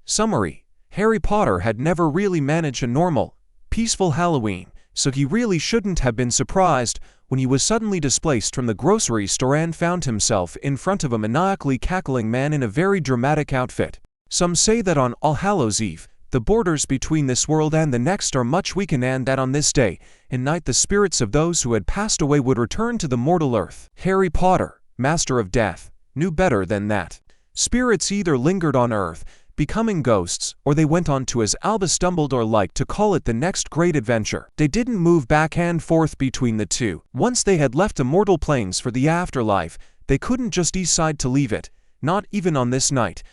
Summary: Harry Potter had never really managed a normal, peaceful Halloween, so he really shouldn't have been surprised when he was suddenly displaced from the grocery store and found himself in front of a maniacally cackling man in a very dramatic outfit. Some say that on All Hallows Eve, the borders between this world and the next are much weakened, and that on this day and night the spirits of those who had passed away would return to the mortal earth. Harry Potter, master of death, knew better than that. Spirits either lingered on earth, becoming ghosts, or they went on to, as Albus Dumbledore liked to call it, the next great adventure. They didn't move back and forth between the two. Once they had left the mortal planes for the afterlife, they couldn't just decide to leave it, not even on this night,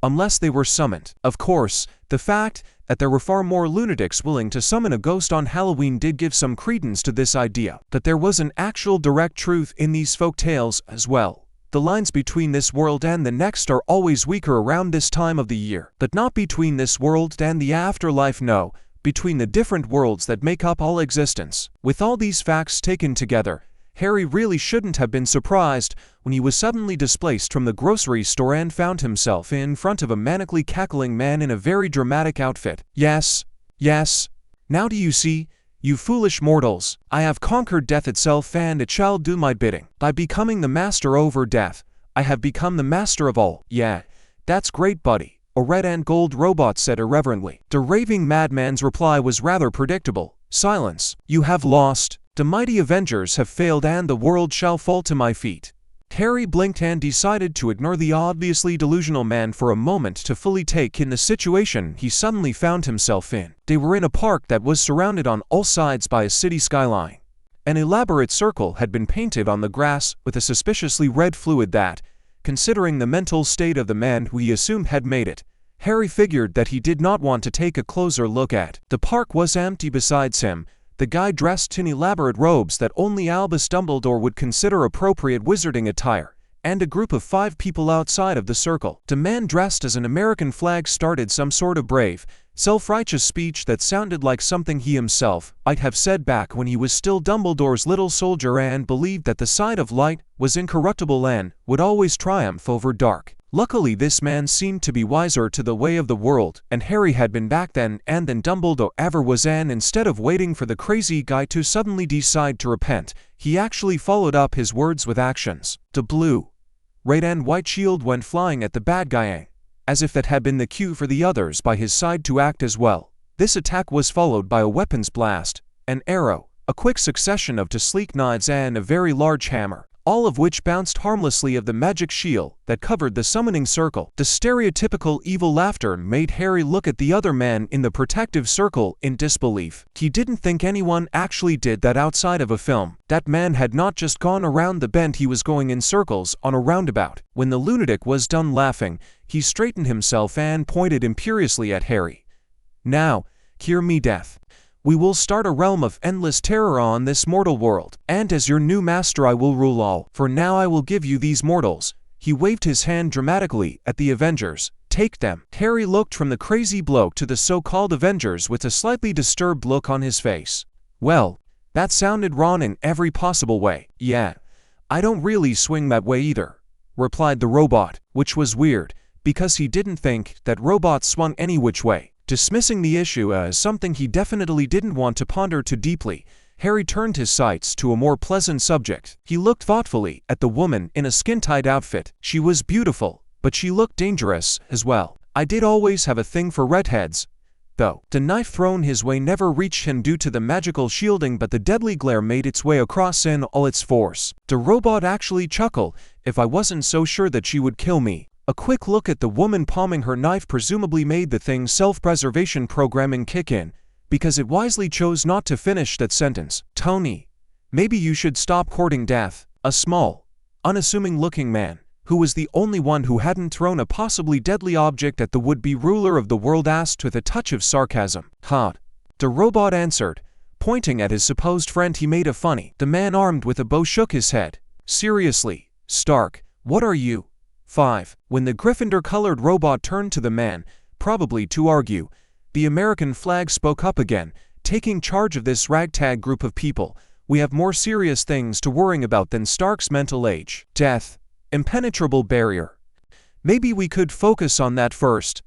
unless they were summoned. Of course, the fact that there were far more lunatics willing to summon a ghost on Halloween did give some credence to this idea, but there was an actual direct truth in these folk tales as well. The lines between this world and the next are always weaker around this time of the year. But not between this world and the afterlife, no, between the different worlds that make up all existence. With all these facts taken together, Harry really shouldn't have been surprised when he was suddenly displaced from the grocery store and found himself in front of a maniacally cackling man in a very dramatic outfit. Yes, yes. Now do you see? You foolish mortals, I have conquered death itself, and it shall do my bidding. By becoming the master over death, I have become the master of all. Yeah, that's great, buddy, a red and gold robot said irreverently. The raving madman's reply was rather predictable. Silence. You have lost. The mighty Avengers have failed, and the world shall fall to my feet. Harry blinked and decided to ignore the obviously delusional man for a moment to fully take in the situation he suddenly found himself in. They were in a park that was surrounded on all sides by a city skyline. An elaborate circle had been painted on the grass with a suspiciously red fluid that, considering the mental state of the man who he assumed had made it, Harry figured that he did not want to take a closer look at. The park was empty besides him, the guy dressed in elaborate robes that only Albus Dumbledore would consider appropriate wizarding attire, and a group of 5 people outside of the circle. The man dressed as an American flag started some sort of brave, self-righteous speech that sounded like something he himself might have said back when he was still Dumbledore's little soldier and believed that the side of light was incorruptible and would always triumph over dark. Luckily, this man seemed to be wiser to the way of the world, and Harry had been back then and than Dumbledore ever was, and instead of waiting for the crazy guy to suddenly decide to repent, he actually followed up his words with actions. The blue, red and white shield went flying at the bad guy, as if that had been the cue for the others by his side to act as well. This attack was followed by a weapons blast, an arrow, a quick succession of 2 sleek knives, and a very large hammer, all of which bounced harmlessly off the magic shield that covered the summoning circle. The stereotypical evil laughter made Harry look at the other man in the protective circle in disbelief. He didn't think anyone actually did that outside of a film. That man had not just gone around the bend, he was going in circles on a roundabout. When the lunatic was done laughing, he straightened himself and pointed imperiously at Harry. Now, hear me, death. We will start a realm of endless terror on this mortal world, and as your new master I will rule all. For now I will give you these mortals. He waved his hand dramatically at the Avengers. Take them. Harry looked from the crazy bloke to the so-called Avengers with a slightly disturbed look on his face. Well, that sounded wrong in every possible way. Yeah, I don't really swing that way either, replied the robot, which was weird, because he didn't think that robots swung any which way. Dismissing the issue as something he definitely didn't want to ponder too deeply, Harry turned his sights to a more pleasant subject. He looked thoughtfully at the woman in a skin-tight outfit. She was beautiful, but she looked dangerous as well. I did always have a thing for redheads, though. The knife thrown his way never reached him due to the magical shielding, but the deadly glare made its way across in all its force. The robot actually chuckled. If I wasn't so sure that she would kill me. A quick look at the woman palming her knife presumably made the thing's self-preservation programming kick in, because it wisely chose not to finish that sentence. Tony, maybe you should stop courting death. A small, unassuming-looking man, who was the only one who hadn't thrown a possibly deadly object at the would-be ruler of the world, asked with a touch of sarcasm. Huh? The robot answered, pointing at his supposed friend he made a funny. The man armed with a bow shook his head. Seriously, Stark, what are you? 5. When the Gryffindor-colored robot turned to the man, probably to argue, the American flag spoke up again, taking charge of this ragtag group of people. We have more serious things to worrying about than Stark's mental age. Death. Impenetrable barrier. Maybe we could focus on that first.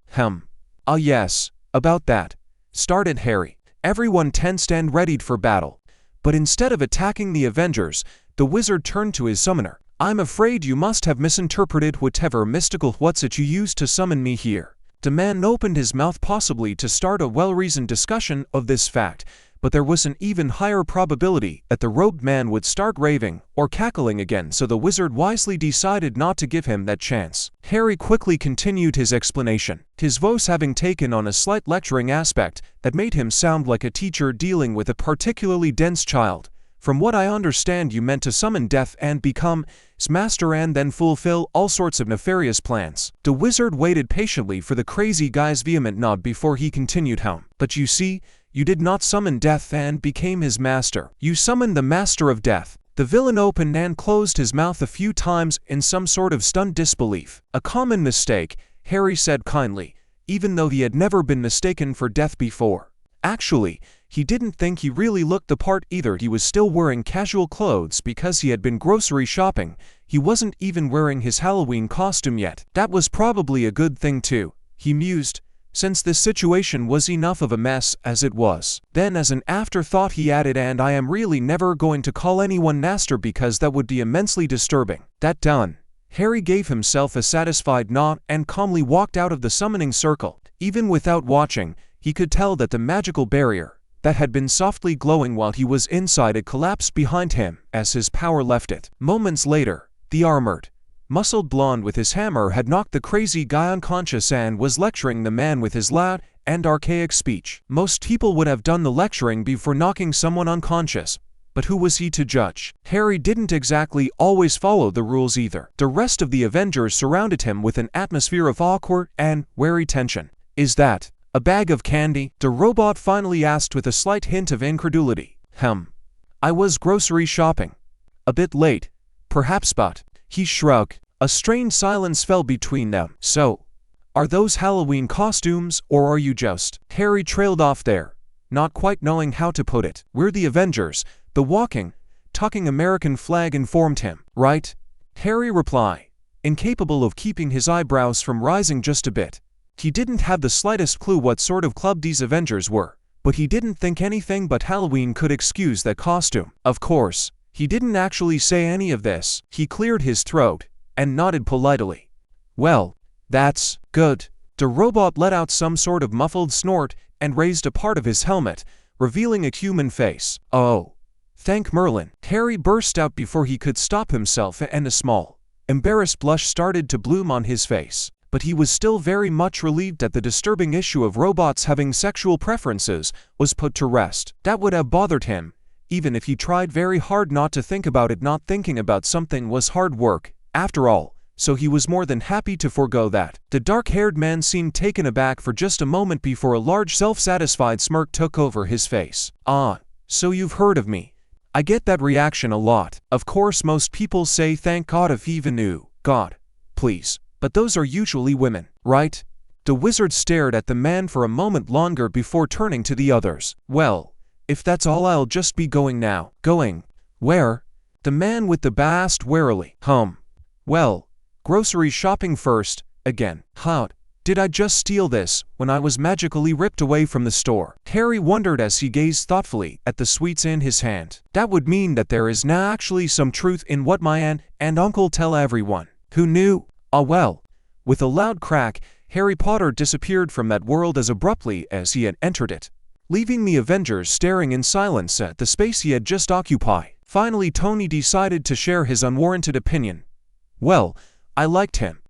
"Ah yes, about that," started Harry. Everyone tensed and readied for battle. But instead of attacking the Avengers, the wizard turned to his summoner. "I'm afraid you must have misinterpreted whatever mystical what's-it you used to summon me here." The man opened his mouth possibly to start a well-reasoned discussion of this fact, but there was an even higher probability that the robed man would start raving or cackling again, so the wizard wisely decided not to give him that chance. Harry quickly continued his explanation, his voice having taken on a slight lecturing aspect that made him sound like a teacher dealing with a particularly dense child. "From what I understand, you meant to summon death and become its master and then fulfill all sorts of nefarious plans." The wizard waited patiently for the crazy guy's vehement nod before he continued home. "But you see, you did not summon death and became his master. You summoned the master of death." The villain opened and closed his mouth a few times in some sort of stunned disbelief. "A common mistake," Harry said kindly, even though he had never been mistaken for death before. Actually, he didn't think he really looked the part either. He was still wearing casual clothes because he had been grocery shopping. He wasn't even wearing his Halloween costume yet. That was probably a good thing too, he mused, since this situation was enough of a mess as it was. Then as an afterthought he added, "And I am really never going to call anyone master because that would be immensely disturbing." That done, Harry gave himself a satisfied nod and calmly walked out of the summoning circle. Even without watching, he could tell that the magical barrier that had been softly glowing while he was inside it collapsed behind him as his power left it. Moments later, the armored, muscled blonde with his hammer had knocked the crazy guy unconscious and was lecturing the man with his loud and archaic speech. Most people would have done the lecturing before knocking someone unconscious, but who was he to judge? Harry didn't exactly always follow the rules either. The rest of the Avengers surrounded him with an atmosphere of awkward and wary tension. "Is that a bag of candy?" the robot finally asked with a slight hint of incredulity. I was grocery shopping. A bit late, perhaps, but..." He shrugged. A strange silence fell between them. "So, are those Halloween costumes, or are you just..." Harry trailed off there, not quite knowing how to put it. "We're the Avengers," the walking, talking American flag informed him. "Right?" Harry replied, incapable of keeping his eyebrows from rising just a bit. He didn't have the slightest clue what sort of club these Avengers were, but he didn't think anything but Halloween could excuse that costume. Of course, he didn't actually say any of this. He cleared his throat and nodded politely. "Well, that's good." The robot let out some sort of muffled snort and raised a part of his helmet, revealing a human face. "Oh, thank Merlin." Harry burst out before he could stop himself, and a small, embarrassed blush started to bloom on his face. But he was still very much relieved that the disturbing issue of robots having sexual preferences was put to rest. That would have bothered him, even if he tried very hard not to think about it. Not thinking about something was hard work, after all, so he was more than happy to forego that. The dark-haired man seemed taken aback for just a moment before a large self-satisfied smirk took over his face. "Ah, so you've heard of me. I get that reaction a lot. Of course most people say thank God if even knew. God, please. But those are usually women, right?" The wizard stared at the man for a moment longer before turning to the others. "Well, if that's all, I'll just be going now." "Going? Where?" The man with the bat asked warily. "Well, grocery shopping first, again." "How did I just steal this when I was magically ripped away from the store?" Harry wondered as he gazed thoughtfully at the sweets in his hand. "That would mean that there is now actually some truth in what my aunt and uncle tell everyone." "Who knew?" "Ah well." With a loud crack, Harry Potter disappeared from that world as abruptly as he had entered it, leaving the Avengers staring in silence at the space he had just occupied. Finally Tony decided to share his unwarranted opinion. "Well, I liked him.